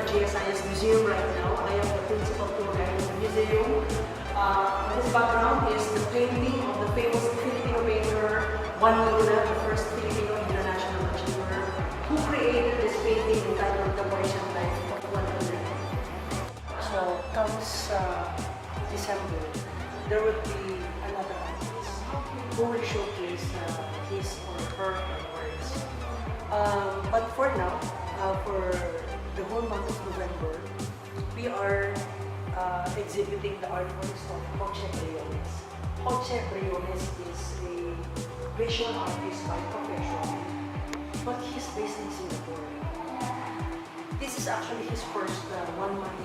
the GSIS Museum right now. I am the principal tour guide in the museum. His background is the painting of the famous Filipino painter Juan Luna, the first Filipino international achiever, who created this painting entitled The Mauritian Life of Juan Luna. So comes December, there will be another artist who will showcase his or her works. But for now, for the whole month of November, we are exhibiting the artworks of Hoche Briones. Hoche Briones is a visual artist by profession, but he's based in Singapore. This is actually his first one-month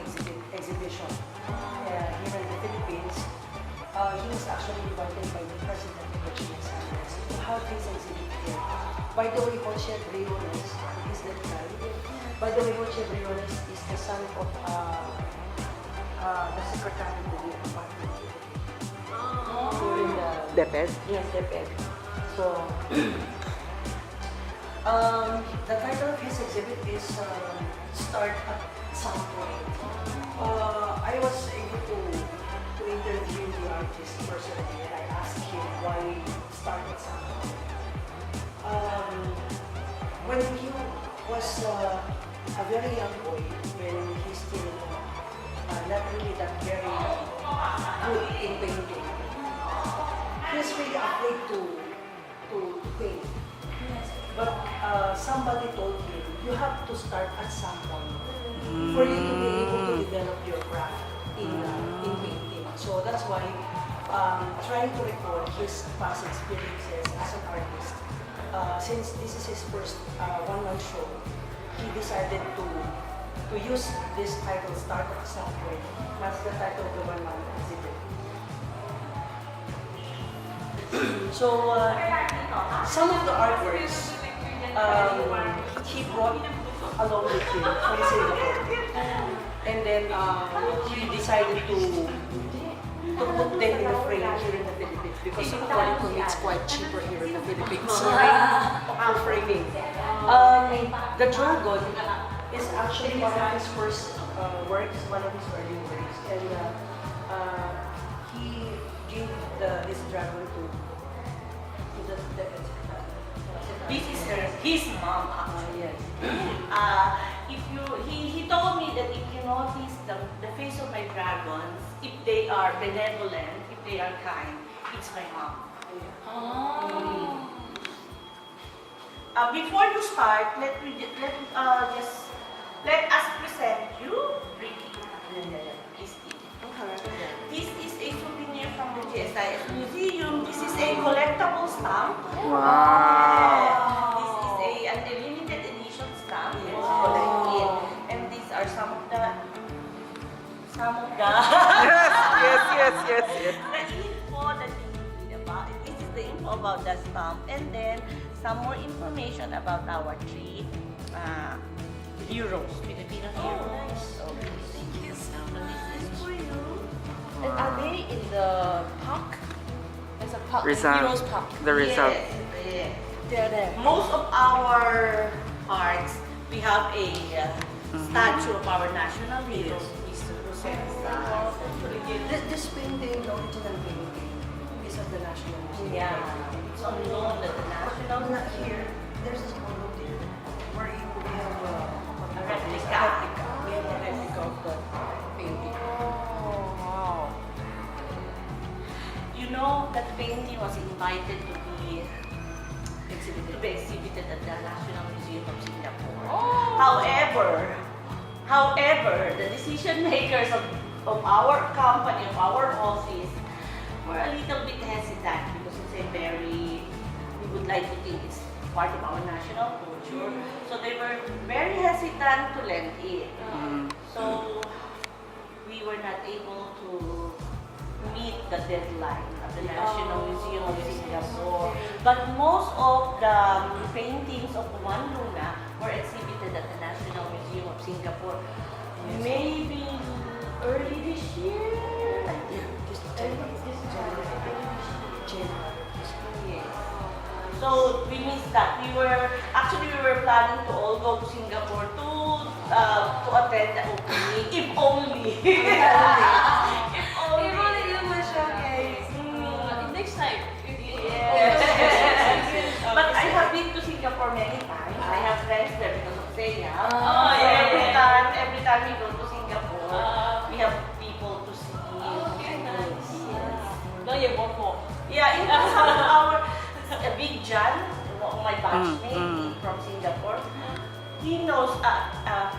exhibition here in the Philippines. He was actually invited by the president of the GSIS to have his exhibit here. By the way, Hoche Briones is that guy. By the way, Hoche Briones is the son of the secretary of the department. During the DepEd? Yes, DepEd. So, the title of his exhibit is Start at Some Point. I was able to interview the artist personally, and I asked him why start at some point. When he was a very young boy, when he's still not really that very good in painting, he's really afraid to paint. But somebody told him, you have to start at some point for you to be able to develop your craft in painting. So that's why trying to record his past experiences as an artist. Since this is his first one-man show, he decided to use this title, Start at Some Point. That's the title of the one-man exhibit. So some of the artworks he brought along with him from Singapore, and then he decided to put them in a frame here in the Philippines because according to me it's quite cheaper here in the Philippines. Framing. The dragon is actually one of his first works, one of his early works, and he gave this dragon to the This is his mom actually. yes. He told me that if you notice the face of my dragons, if they are benevolent, if they are kind, it's my mom. Before you start, let us present you Ricky. This is a souvenir from the GSIS Museum. This is a collectible stamp. Wow. This is an limited edition stamp. Yes, collected. And these are some of the Yes. the info that you need to read about it. This is the info about the stamp, and then some more information about our three heroes, Filipino heroes. Okay, thank you. So this is for you. And are they in the park? There's a park, heroes park. The result. Yes. They're there. Most of our parks, we have a statue of our national hero. This painting, the original painting, is at the National Museum. Yeah. It's on loan at the national. Not here. There's a small room there where we have A replica. We have a replica of the painting. Wow. You know that painting was invited to be exhibited at the National Museum of Singapore. However, the decision makers of our company, of our office, were a little bit hesitant because we would like to think it's part of our national culture. So they were very hesitant to lend it. So we were not able to meet the deadline of the National Museum of Singapore. But most of the paintings of Juan Luna were exhibited at the National Museum of Singapore. Maybe early this year. Yes. So we missed that. We were planning to all go to Singapore to to attend the opening, if only. If only. Next time. Yes. But I have been to Singapore many times. I have friends there because of Seiya. Every time we go to Singapore, we have people to see. Okay, nice. Yes. No, you want more. Yeah, in some of our Big John, my batchmate from Singapore, he knows,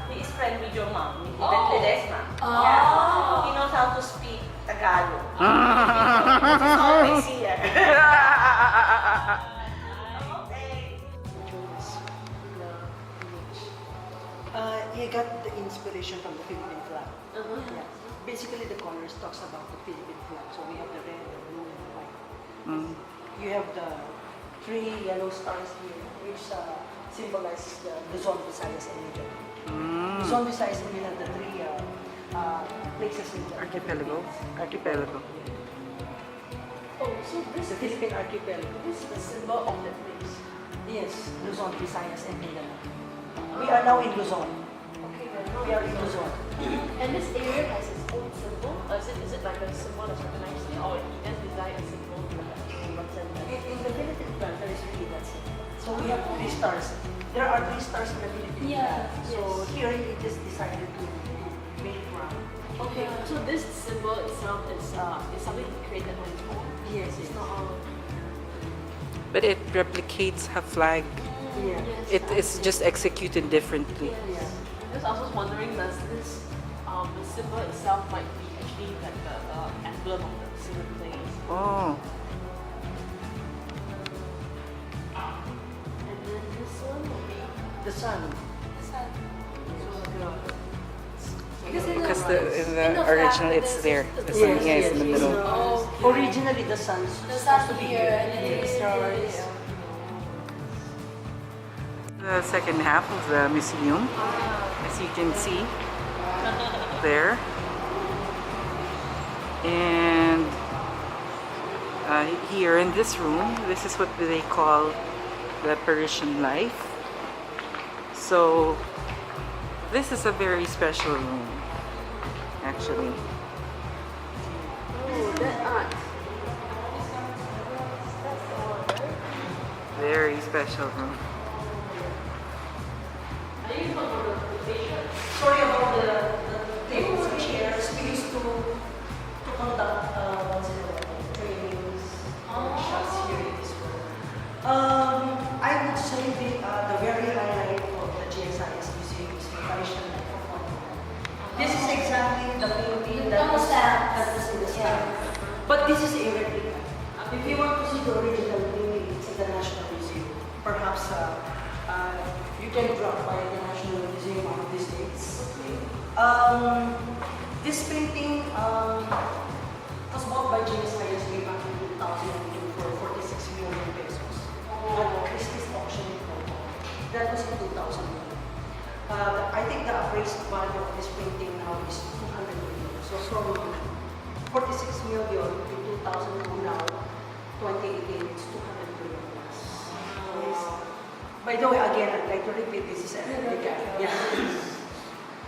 he is friend with your mom, with Ledesma. Yeah. He knows how to speak Tagalog. He's always here. Okay. He got the inspiration from the Philippine flag. Yeah. Basically, the colors talks about the Philippine flag. So we have the red, the blue, and the white. You have the 3 yellow stars here, which symbolizes the Luzon, Visayas, and Mindanao. Luzon, Visayas, and Mindanao, the 3 places in the Archipelago. Philippines. Archipelago. Oh, so this The Philippine archipelago. is the symbol of the place. Yes, Luzon, Visayas, and Mindanao. We are now in Luzon. Okay, then. We are in Luzon. And this area has its own symbol? Is it like a symbol that's recognized here, or he just designed a symbol to represent that? In the Philippine flag, there is really that symbol. So we have 3 stars. There are 3 stars in the Philippine flag. So here he just decided to make it round. Okay, so this symbol itself is something he created on his own? Yes, It's not all... But it replicates her flag. Yeah. It is just executed differently. Yeah. Because I was just wondering, does this, the symbol itself might be actually like the emblem of the single place? Oh. And then this one will be The sun. Because in the original it's there. The sun, yeah, it's in the middle. Originally, the sun supposed to be here. and then it is Stars. The second half of the museum, as you can see there. And here in this room, this is what they call the Parisian life. So this is a very special room, actually. oh, that art. Very special room. Sorry about the tables and chairs. We used to conduct trainings, workshops here in this room. I would say the very highlight of the GSIS Museum is the Parisian life of Juan Luna. This is exactly the painting that was in the stamp. But this is a replica. If you want to see the original painting, it's in the National Museum. Perhaps you can drop by the National Museum one of these days. This painting was bought by GSIS way back in 2002 for 46 million pesos at Christie's auction in Hong Kong. That was in 2001. I think the appraised value of this painting now is 200 million. So from 46 million in 2002 now, 2018, it's 200 million plus. Yes. By the way, again, I'd like to repeat, this is a replica. Yeah.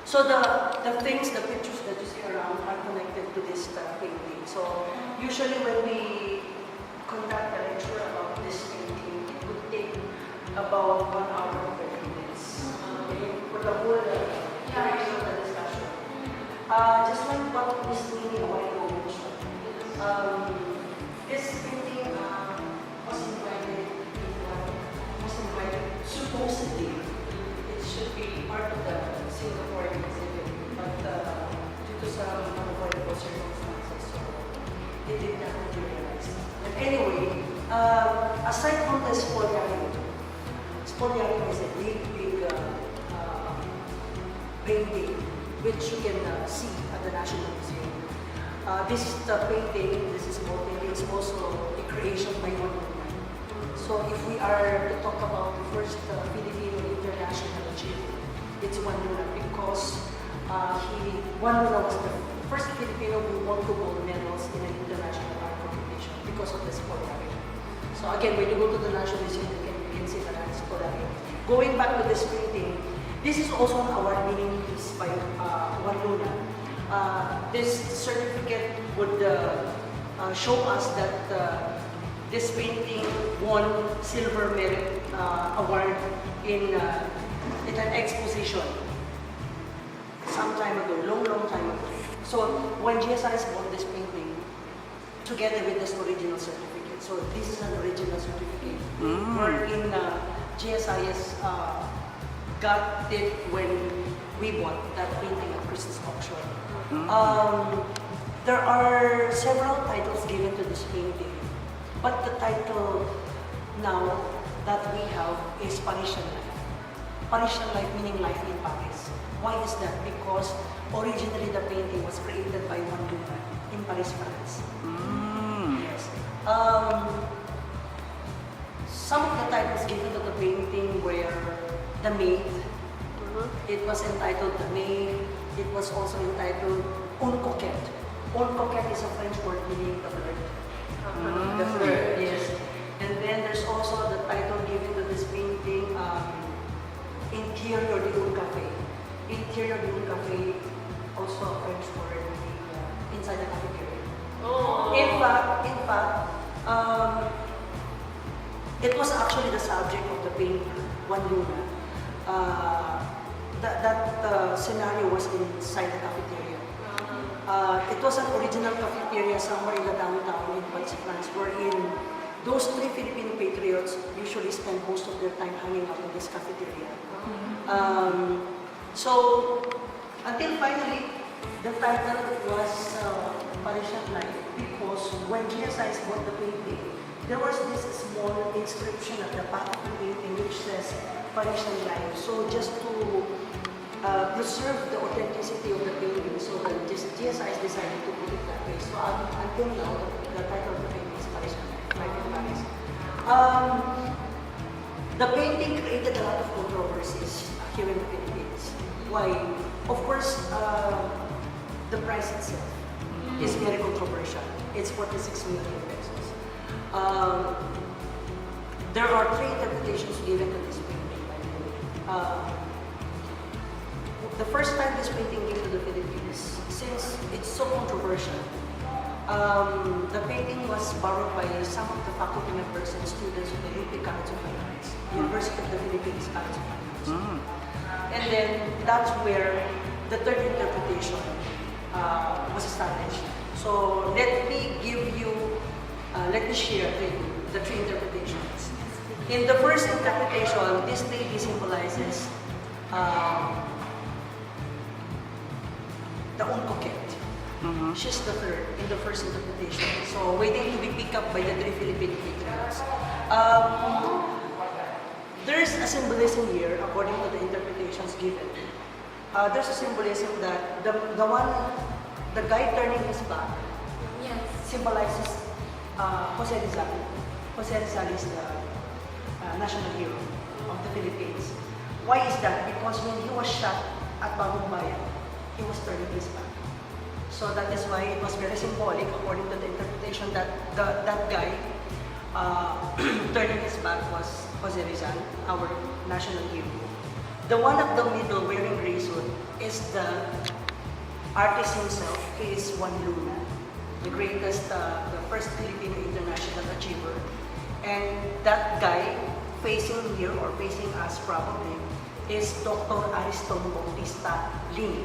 So the things, the pictures that you see around are connected to this painting. So usually when we conduct a lecture about this painting, it would take about 1 hour and 30 minutes for the whole duration of the discussion. Just like what Ms. Nini a while ago mentioned, this painting was invited supposedly. It should be part of the Singaporean exhibit, but due to some unavoidable circumstances, so it did not materialize. But anyway, aside from the spoliarium is a big painting which you can see at the National Museum. This is the painting, this is more painting, it's also a creation by Juan Luna. So if we are to talk about the first Filipino international achievement, it's Juan Luna because Juan Luna was the first Filipino who won 2 gold medals in an international art competition because of the spoliarium. So again, when you go to the National Museum, you can see the spoliarium. Going back to this painting, This is also an award-winning piece by Juan Luna. This certificate would show us that this painting won silver merit award in an exposition some time ago, long time ago. So when GSIS bought this painting, together with this original certificate, so this is an original certificate, wherein GSIS got it when we bought that painting at Christie's auction. There are several titles given to this painting, but the title now that we have is Parisian Life. Parisian Life meaning life in Paris. Why is that? Because originally the painting was created by Juan Luna in Paris, France. Yes. Some of the titles given to the painting were The Maid. It was entitled The Maid. It was also entitled Un Coquette. Un Coquette is a French word meaning the flirt. The flirt, yes. And then there's also the title given to this painting, Interior de un Café. Interior de un Café, also a French word meaning inside the cafeteria. Oh. In fact, it was actually the subject of the painter, Juan Luna. That scenario was inside the cafeteria. It was an original cafeteria somewhere in the downtown in Paris, France, wherein those three Filipino patriots usually spend most of their time hanging out in this cafeteria. So, until finally, the title was Parisian Life, because when GSIS bought the painting, there was this small inscription at the back of the painting which says Parisian Life. So just to preserve the authenticity of the painting, so the GSIS decided to put it that way. So until now, the title of the painting is Parisian Life in Paris. The painting created a lot of controversies here in the Philippines. Why? Of course, the price itself is very controversial. It's 46 million pesos. There are three interpretations given to this painting, by the way. The first time this painting came to the Philippines, since it's so controversial, the painting was borrowed by some of the faculty members and students of the UP College of Fine Arts, University of the Philippines College of Fine Arts. And then that's where the third interpretation was established. So let me share with you the three interpretations. In the first interpretation, this lady symbolizes the un coquette. She's the third in the first interpretation. So waiting to be picked up by the three Filipino patriots. There's a symbolism here, according to the interpretations given. There's a symbolism that the guy turning his back symbolizes Jose Rizal. Jose Rizal is the national hero of the Philippines. Why is that? Because when he was shot at Bagong Bayan, he was turning his back. So that is why it was very symbolic, according to the interpretation, that that guy turning his back was Jose Rizal, our national hero. The one at the middle wearing gray suit is the artist himself. He is Juan Luna, the greatest, the first Filipino international achiever. And that guy facing here or facing us probably is Dr. Ariston Bautista Lim.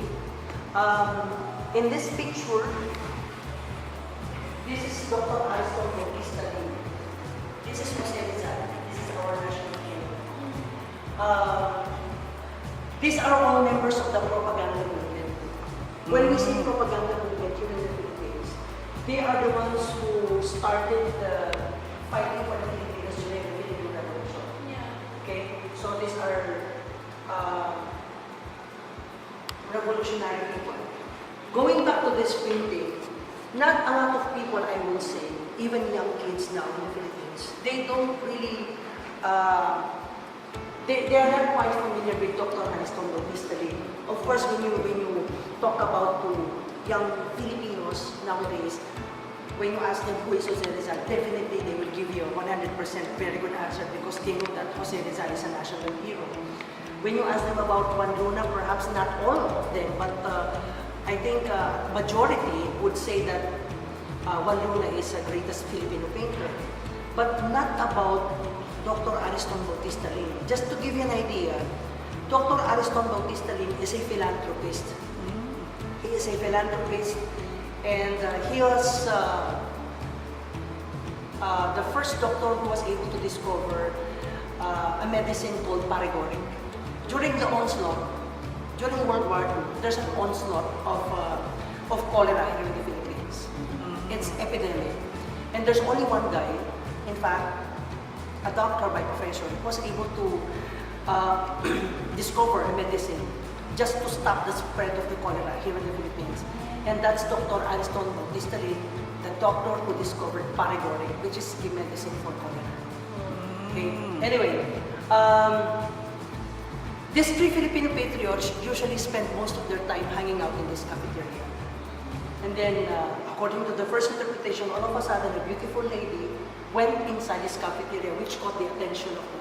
In this picture, this is Dr. Ariston Bautista Lim. This is Jose Rizal. This is our national hero. These are all members of the propaganda movement. When we say propaganda movement here in the Philippines, they are the ones who started the fighting for the Philippines during the Philippine Revolution. Okay, so these are revolutionary people. Going back to this painting, not a lot of people, I will say, even young kids now in the Philippines, they don't really, they are not quite familiar with Dr. Ariston Bautista Lim. Of course, when you talk about to young Filipinos nowadays, when you ask them who is Jose Rizal, definitely they will give you a 100% very good answer because they know that Jose Rizal is a national hero. When you ask them about Juan Luna, perhaps not all of them, but I think majority would say that Juan Luna is the greatest Filipino painter. But not about Dr. Ariston Bautista Lim. Just to give you an idea, Dr. Ariston Bautista Lim is a philanthropist. He is a philanthropist, and he was the first doctor who was able to discover a medicine called paregoric. During the onslaught, during World War II, there's an onslaught of cholera here in the Philippines. It's epidemic. And there's only one guy, in fact, a doctor by profession, who was able to discover a medicine just to stop the spread of the cholera here in the Philippines. And that's Dr. Ariston Bautista Lim, the doctor who discovered paregoric, which is the medicine for cholera. Okay. Anyway, these three Filipino patriots usually spend most of their time hanging out in this cafeteria. And then, according to the first interpretation, all of a sudden, a beautiful lady went inside this cafeteria, which caught the attention of the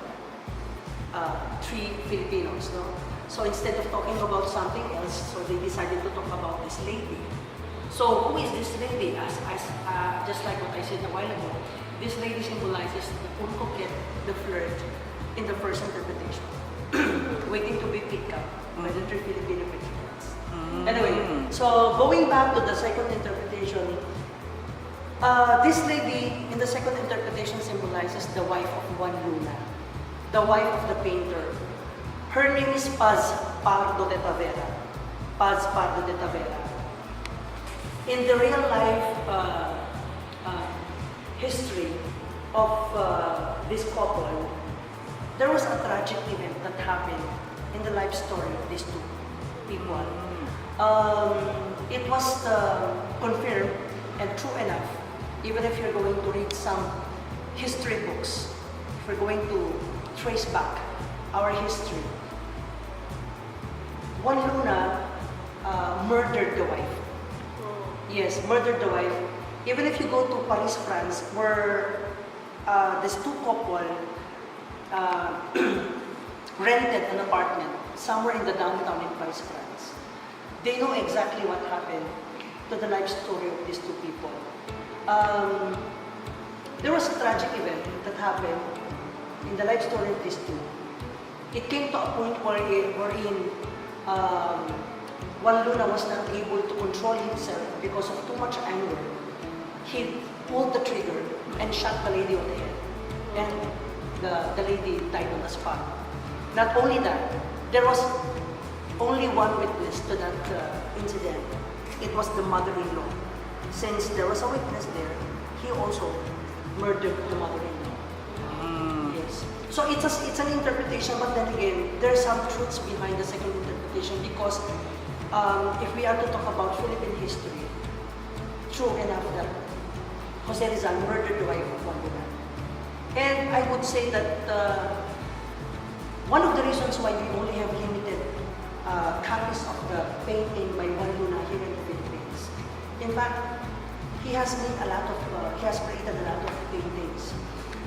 three Filipinos. No? So instead of talking about something else, so they decided to talk about this lady. So who is this lady? Just like what I said a while ago, this lady symbolizes the uncoquette, the flirt, in the first interpretation, waiting to be picked up by the three Filipino patriots. Anyway, so going back to the second interpretation, this lady in the second interpretation symbolizes the wife of Juan Luna, the wife of the painter. Her name is Paz Pardo de Tavera. Paz Pardo de Tavera. In the real life history of this couple, there was a tragic event that happened in the life story of these two people. It was confirmed and true enough, even if you're going to read some history books, if we're going to trace back our history. Juan Luna murdered the wife. Yes, murdered the wife. Even if you go to Paris, France, where these two couple rented an apartment somewhere in the downtown in Paris, France, they know exactly what happened to the life story of these two people. There was a tragic event that happened in the life story of these two. It came to a point wherein Juan Luna was not able to control himself because of too much anger. He pulled the trigger and shot the lady on the head. And the lady died on the spot. Not only that, there was only one witness to that incident. It was the mother-in-law. Since there was a witness there, he also murdered the mother-in-law. Yes. So it's an interpretation, but then again, there are some truths behind the second interpretation because if we are to talk about Philippine history, true enough that Jose Rizal murdered the wife of Juan Luna. And I would say that one of the reasons why we only have limited copies of the painting by Juan Luna here in the Philippines. In fact, he has created a lot of paintings,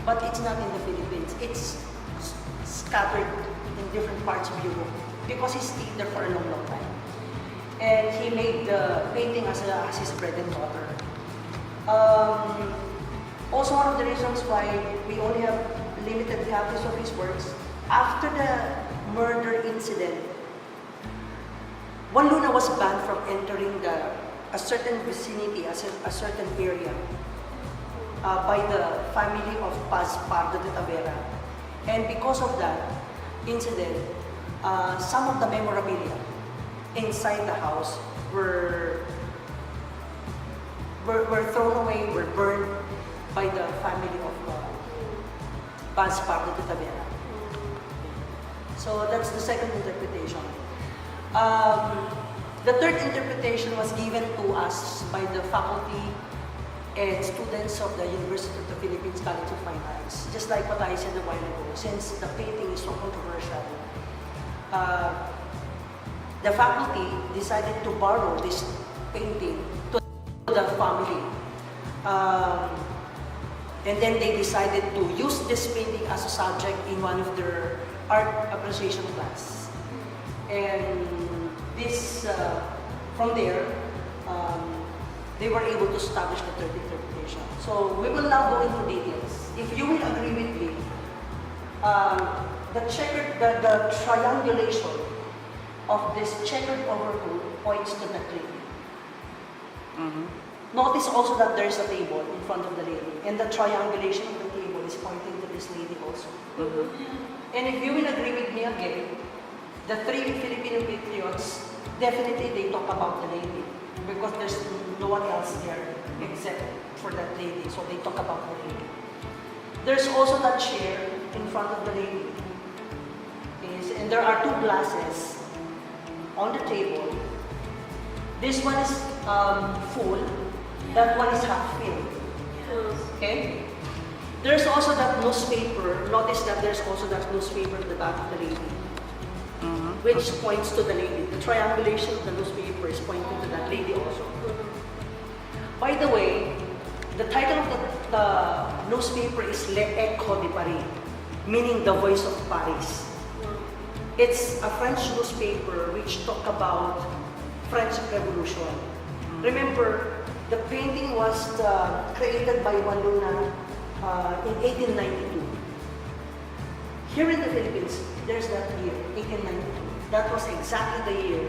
but it's not in the Philippines. It's scattered in different parts of Europe because he stayed there for a long, long time. And he made the painting as his bread and butter. Also, one of the reasons why we only have limited copies of his works, after the murder incident, Juan Luna was banned from entering a certain vicinity, a certain area, by the family of Paz Pardo de Tavera. And because of that incident, some of the memorabilia inside the house were thrown away, were burned by the family of Paz Pardo de Tavera. So that's the second interpretation. The third interpretation was given to us by the faculty and students of the University of the Philippines College of Fine Arts. Just like what I said a while ago, since the painting is so controversial, the faculty decided to borrow this painting to the family. And then they decided to use this painting as a subject in one of their art appreciation class. And this, from there, they were able to establish the third interpretation. So we will now go into details. If you will agree with me, the triangulation of this checkered overcoat points to that lady. Notice also that there is a table in front of the lady, and the triangulation of the table is pointing to this lady also. And if you will agree with me again, the three Filipino patriots, definitely they talk about the lady because there's no one else there except for that lady, so they talk about the lady. There's also that chair in front of the lady. And there are two glasses on the table. This one is full, that one is half filled. Okay? There's also that newspaper. Notice that there's also that newspaper at the back of the lady, which points to the lady. The triangulation of the newspaper is pointing to that lady also. By the way, the title of the newspaper is Le Echo de Paris, meaning the voice of Paris. It's a French newspaper which talk about French Revolution. Remember, the painting was created by Juan Luna in 1892. Here in the Philippines, there's that year, 1892. That was exactly the year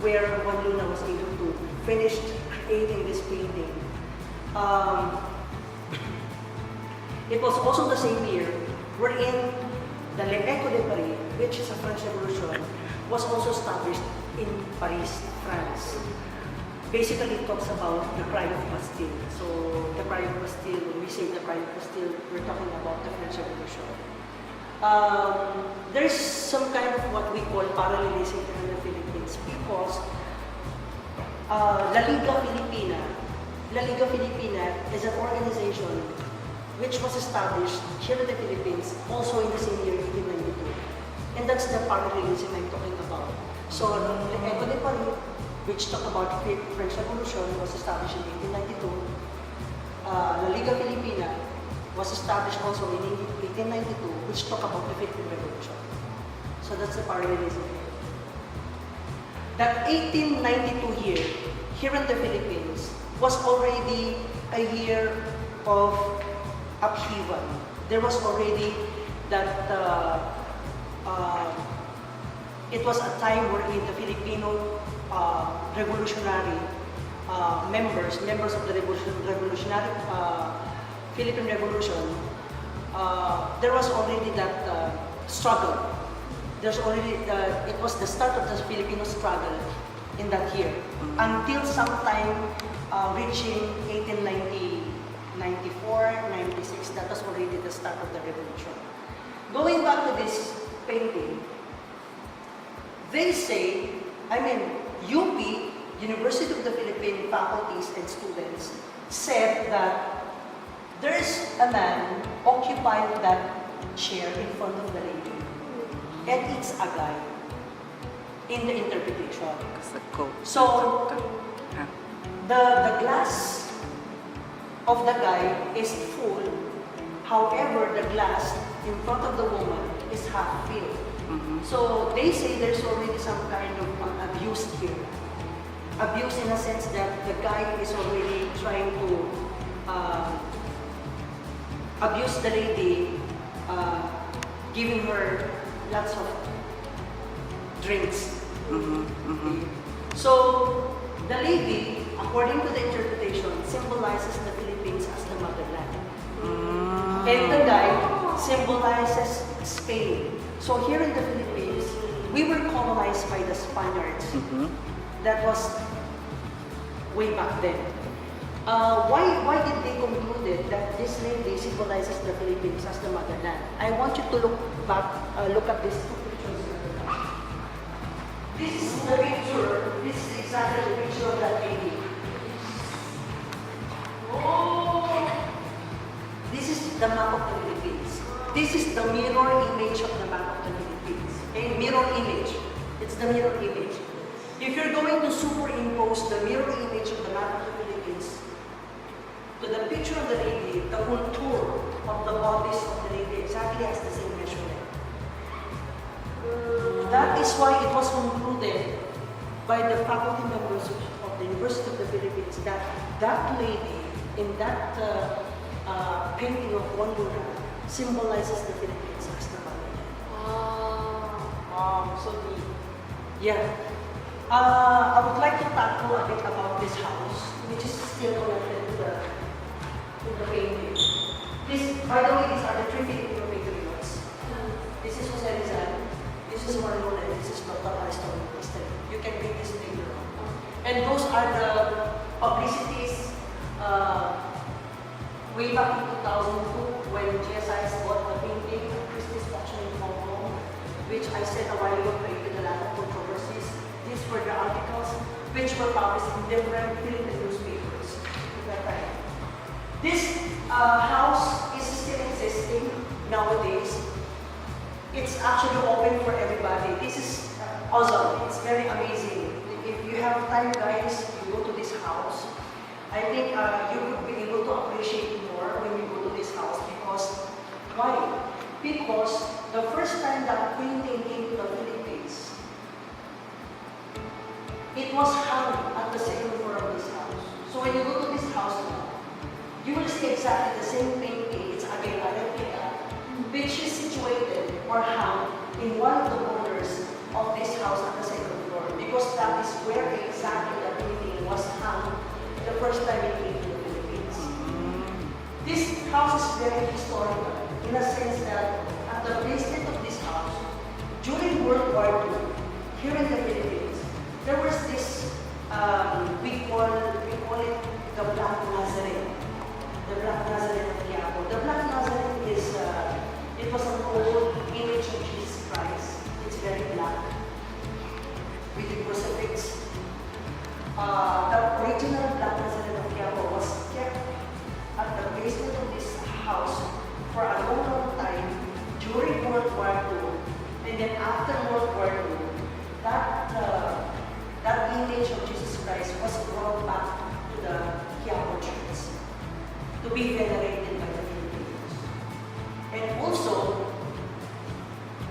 where Juan Luna was able to finish creating this painting. It was also the same year wherein the Le Echo de Paris, which is a French Revolution, was also established in Paris, France. Basically, it talks about the Cry of Bastille. So, the Cry of Bastille, when we say the Cry of Bastille, we're talking about the French Revolution. There's some kind of what we call parallelism in the Philippines because La Liga Filipina is an organization which was established here in the Philippines also in the same year, 1892. And that's the parallelism I'm talking about. So, the Echo de Paris, which talk about the French Revolution, was established in 1892. La Liga Filipina was established also in 1892, which talk about the Philippine Revolution. So that's the parallelism. That 1892 year, here in the Philippines, was already a year of upheaval. There was already that it was a time wherein the Filipino revolutionary members of the revolutionary Philippine Revolution, there was already that struggle. There's already it was the start of the Filipino struggle in that year until sometime reaching 1890. 94, 96, that was already the start of the revolution. Going back to this painting, they say, UP, University of the Philippines faculties and students, said that there's a man occupying that chair in front of the lady, and it's a guy in the interpretation. So, the glass of the guy is full. However, the glass in front of the woman is half filled. So they say there's already some kind of abuse here. Abuse in a sense that the guy is already trying to abuse the lady, giving her lots of drinks. So the lady, according to the interpretation, symbolizes the Philippines as the motherland. And the guy symbolizes Spain. So here in the Philippines, we were colonized by the Spaniards. That was way back then. Why did they conclude that this lady symbolizes the Philippines as the motherland? I want you to look at these two pictures. This is the picture. This is exactly the picture of that lady. This is the map of the Philippines. This is the mirror image of the map of the Philippines. Okay, mirror image. It's the mirror image. If you're going to superimpose the mirror image of the map of the Philippines to the picture of the lady, the contour of the bodies of the lady exactly has the same measurement. That is That's why it was concluded by the faculty members of the University of the Philippines that that lady in that painting of Juan Luna symbolizes the Philippines as the motherland. Wow, so deep. Yeah. I would like to tackle a bit about this house, which is still connected to the painting. This, by the way, these are the three Filipino patriots. This is Hoche Briones, this is Juan Luna, and this is Dr. Aristotle. You can read this later on. And those are the publicities way back in 2002 when GSIS bought the painting of Christie's auction in Hong Kong, which I said a while ago created a lot of controversies. These were the articles which were published in different Philippine newspapers at that time. This house is still existing nowadays. It's actually open for everybody. This is awesome. It's very amazing. If you have time, guys, you go to this house. I think you would be able to appreciate more when you go to this house because, why? Because the first time that painting came to the Philippines, it was hung at the second floor of this house. So when you go to this house now, you will see exactly the same painting. It's again a replica, which is situated or hung in one of the corners of this house at the second floor because that is where exactly the painting was hung the first time it came to the Philippines. This house is very historical in a sense that at the basement of this house, during World War II, here in the Philippines, there was this, we call it the Black Nazarene. The Black Nazarene of Quiapo. The Black Nazarene is, it was an old image of Jesus Christ. It's very black, with the crucifix. The original Black Nazarene of Quiapo was kept at the basement of this house for a long, long time during World War II. And then after World War II, that image of Jesus Christ was brought back to the Quiapo church to be venerated by the Filipinos. And also,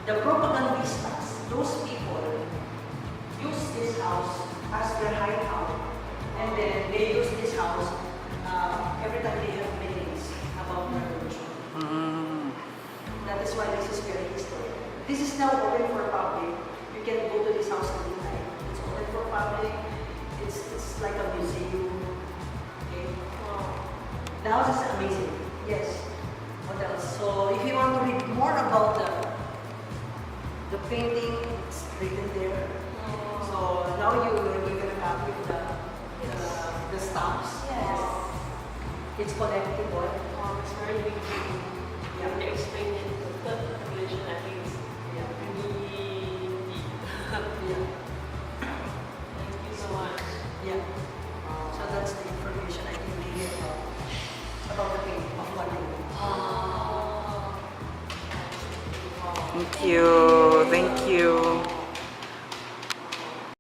the propagandistas, those people, use this house as their hideout, and then they use this house every time they have meetings about revolution. That is why this is very historic. This is now open for public. You can go to this house anytime. It's open for public. It's like a museum. Okay. The house is amazing. Yes. What else? So if you want to read more about the painting, it's written there. So now you're going to have with the stamps. Yes. It's collectible. It's very big. Yeah. They explain it in the third population, I think it's really deep. Yeah. Thank you so much. Yeah. So that's the information I can give you about the painting of Juan Luna. Thank you. Thank you.